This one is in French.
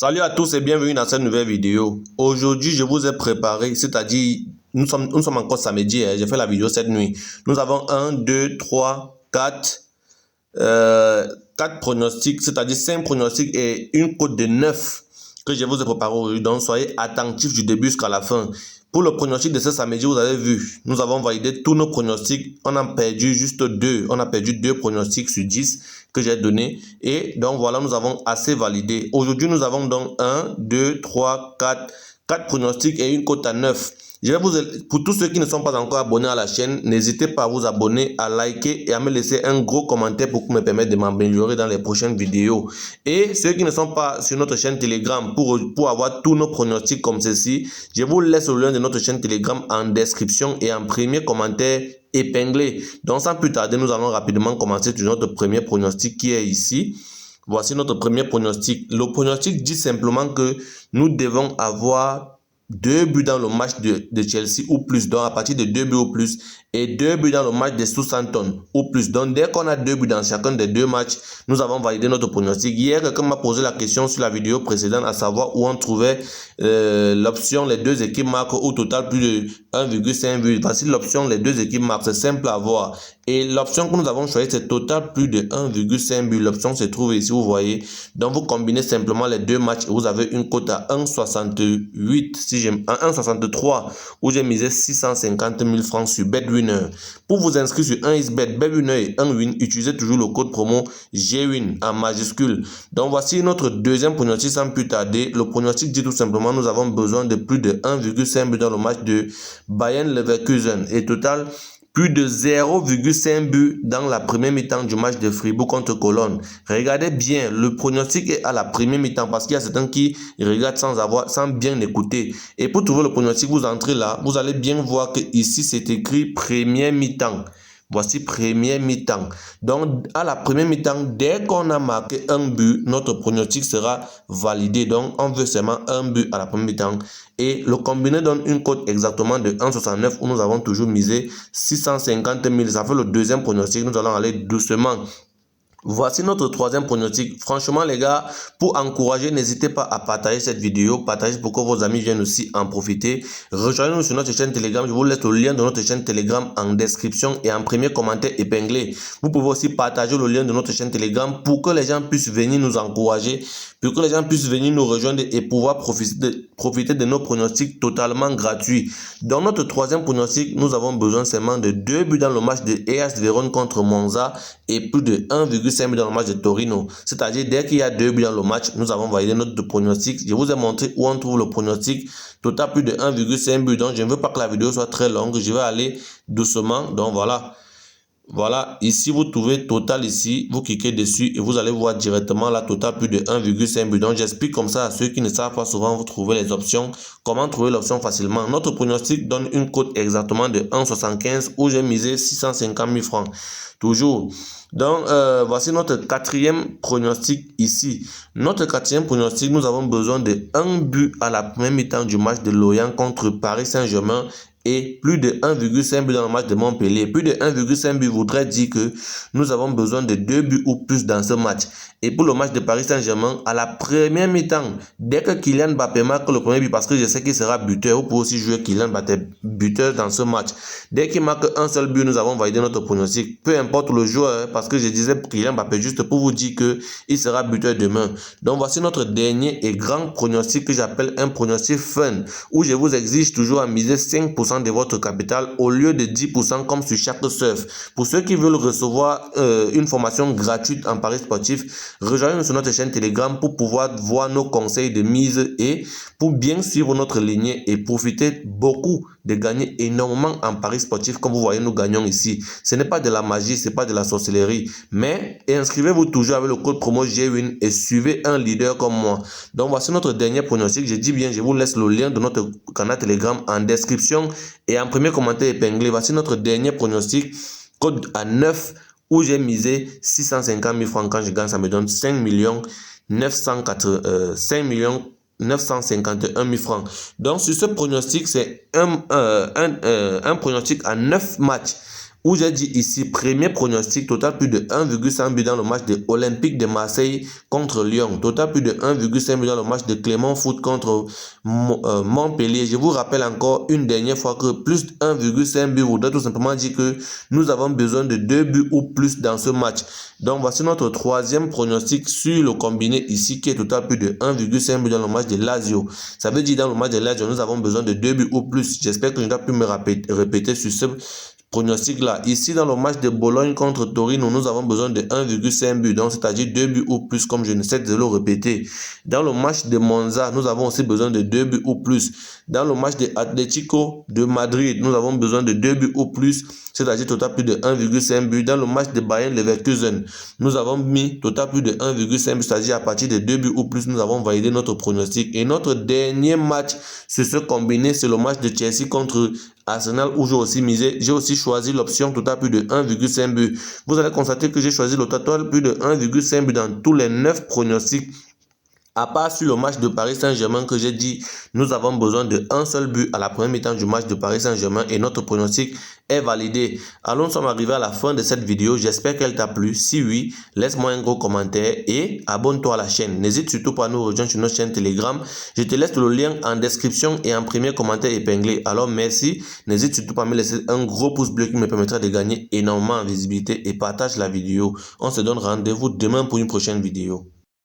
Salut à tous et bienvenue dans cette nouvelle vidéo. Aujourd'hui, je vous ai préparé, c'est-à-dire, nous sommes encore samedi, j'ai fait la vidéo cette nuit. Nous avons 1, 2, 3, 4 pronostics, c'est-à-dire 5 pronostics et une cote de 9 que je vous ai préparé aujourd'hui. Donc, soyez attentifs du début jusqu'à la fin. Pour le pronostic de ce samedi, vous avez vu, nous avons validé tous nos pronostics. On a perdu juste 2. On a perdu 2 pronostics sur 10 que j'ai donné. Et donc voilà, nous avons assez validé. Aujourd'hui, nous avons donc 1, 2, 3, 4 pronostics et une cote à 9. Pour tous ceux qui ne sont pas encore abonnés à la chaîne, n'hésitez pas à vous abonner, à liker et à me laisser un gros commentaire pour me permettre de m'améliorer dans les prochaines vidéos. Et ceux qui ne sont pas sur notre chaîne Telegram, pour avoir tous nos pronostics comme ceci, je vous laisse le lien de notre chaîne Telegram en description et en premier commentaire épinglé. Donc sans plus tarder, nous allons rapidement commencer sur notre premier pronostic qui est ici. Voici notre premier pronostic. Le pronostic dit simplement que nous devons avoir 2 buts dans le match de Chelsea ou plus, donc à partir de 2 buts ou plus, et 2 buts dans le match de Southampton ou plus. Donc dès qu'on a 2 buts dans chacun des 2 matchs, nous avons validé notre pronostic. Hier, quelqu'un m'a posé la question sur la vidéo précédente, à savoir où on trouvait l'option les deux équipes marquent au total plus de 1,5 buts. Voici l'option les deux équipes marquent, c'est simple à voir. Et l'option que nous avons choisie, c'est total plus de 1,5 buts. L'option se trouve ici, vous voyez. Donc vous combinez simplement les 2 matchs et vous avez une cote à 1,68, si j'aime, à 1,63, où j'ai misé 650 000 francs sur BetWinner. Pour vous inscrire sur 1xBet, BetWinner et 1win, utilisez toujours le code promo GWIN en majuscule. Donc voici notre deuxième pronostic sans plus tarder. Le pronostic dit tout simplement, nous avons besoin de plus de 1,5 but dans le match de Bayern Leverkusen. Et total, plus de 0,5 but dans la première mi-temps du match de Fribourg contre Cologne. Regardez bien, le pronostic est à la première mi-temps parce qu'il y a certains qui regardent sans bien écouter. Et pour trouver le pronostic, vous entrez là, vous allez bien voir que ici c'est écrit première mi-temps. Voici première mi-temps. Donc, à la première mi-temps, dès qu'on a marqué un but, notre pronostic sera validé. Donc, on veut seulement un but à la première mi-temps. Et le combiné donne une cote exactement de 1,69 où nous avons toujours misé 650 000. Ça fait le deuxième pronostic. Nous allons aller doucement. Voici notre troisième pronostic. Franchement les gars, pour encourager, n'hésitez pas à partager cette vidéo, partagez pour que vos amis viennent aussi en profiter. Rejoignez-nous sur notre chaîne Telegram, je vous laisse le lien de notre chaîne Telegram en description et en premier commentaire épinglé. Vous pouvez aussi partager le lien de notre chaîne Telegram pour que les gens puissent venir nous encourager, pour que les gens puissent venir nous rejoindre et pouvoir profiter de nos pronostics totalement gratuits. Dans notre troisième pronostic, nous avons besoin seulement de 2 buts dans le match de AS Vérone contre Monza et plus de 1,5 but dans le match de Torino. C'est-à-dire, dès qu'il y a 2 buts dans le match, nous avons validé notre pronostic. Je vous ai montré où on trouve le pronostic. Total plus de 1,5 but. Donc, je ne veux pas que la vidéo soit très longue. Je vais aller doucement. Donc, voilà. Voilà, ici vous trouvez total ici, vous cliquez dessus et vous allez voir directement la total plus de 1,5 but. Donc j'explique comme ça à ceux qui ne savent pas souvent vous trouver les options, comment trouver l'option facilement. Notre pronostic donne une cote exactement de 1,75 où j'ai misé 650 000 francs. Toujours. Donc voici notre quatrième pronostic ici. Notre quatrième pronostic, nous avons besoin de 1 but à la première mi-temps du match de Lorient contre Paris Saint-Germain et plus de 1,5 but dans le match de Montpellier. Plus de 1,5 but voudrait dire que nous avons besoin de 2 buts ou plus dans ce match. Et pour le match de Paris Saint-Germain, à la première mi-temps, dès que Kylian Mbappé marque le premier but, parce que je sais qu'il sera buteur, vous pouvez aussi jouer Kylian Mbappé buteur dans ce match. Dès qu'il marque un seul but, nous avons validé notre pronostic. Peu importe le joueur, parce que je disais Kylian Mbappé juste pour vous dire qu'il sera buteur demain. Donc voici notre dernier et grand pronostic que j'appelle un pronostic fun, où je vous exige toujours à miser 5% de votre capital au lieu de 10% comme sur chaque surf. Pour ceux qui veulent recevoir une formation gratuite en paris sportif, rejoignez-nous sur notre chaîne Telegram pour pouvoir voir nos conseils de mise et pour bien suivre notre lignée et profiter beaucoup de gagner énormément en paris sportif. Comme vous voyez, nous gagnons ici. Ce n'est pas de la magie, ce n'est pas de la sorcellerie, mais inscrivez-vous toujours avec le code promo GWIN et suivez un leader comme moi. Donc voici notre dernier pronostic. Je dis bien, je vous laisse le lien de notre canal Telegram en description et en premier commentaire épinglé. Voici notre dernier pronostic, code à 9, où j'ai misé 650 000 francs. Quand je gagne, ça me donne 5 951 000 francs. Donc sur ce pronostic, c'est un pronostic à 9 matchs où j'ai dit ici, premier pronostic, total plus de 1,5 but dans le match de Olympique de Marseille contre Lyon. Total plus de 1,5 but dans le match de Clermont Foot contre Montpellier. Je vous rappelle encore une dernière fois que plus de 1,5 but voudrait tout simplement dire que nous avons besoin de 2 buts ou plus dans ce match. Donc voici notre troisième pronostic sur le combiné ici qui est total plus de 1,5 but dans le match de Lazio. Ça veut dire dans le match de Lazio, nous avons besoin de 2 buts ou plus. J'espère que je dois plus me répéter sur ce pronostic là. Ici dans le match de Bologne contre Torino, nous avons besoin de 1,5 but, donc c'est-à-dire 2 buts ou plus, comme je ne sais de le répéter. Dans le match de Monza, nous avons aussi besoin de 2 buts ou plus. Dans le match de Atlético de Madrid, nous avons besoin de 2 buts ou plus, c'est-à-dire total plus de 1,5 but. Dans le match de Bayern Leverkusen, nous avons mis total plus de 1,5 but, c'est-à-dire à partir de 2 buts ou plus, nous avons validé notre pronostic. Et notre dernier match sur ce combiné, c'est le match de Chelsea contre Arsenal où j'ai aussi misé. J'ai aussi choisi l'option total plus de 1,5 but. Vous allez constater que j'ai choisi le total plus de 1,5 but dans tous les 9 pronostics. À part sur le match de Paris Saint-Germain que j'ai dit, nous avons besoin de un seul but à la première mi-temps du match de Paris Saint-Germain et notre pronostic est validé. Alors nous sommes arrivés à la fin de cette vidéo. J'espère qu'elle t'a plu. Si oui, laisse-moi un gros commentaire et abonne-toi à la chaîne. N'hésite surtout pas à nous rejoindre sur notre chaîne Telegram. Je te laisse le lien en description et en premier commentaire épinglé. Alors merci. N'hésite surtout pas à me laisser un gros pouce bleu qui me permettra de gagner énormément en visibilité et partage la vidéo. On se donne rendez-vous demain pour une prochaine vidéo.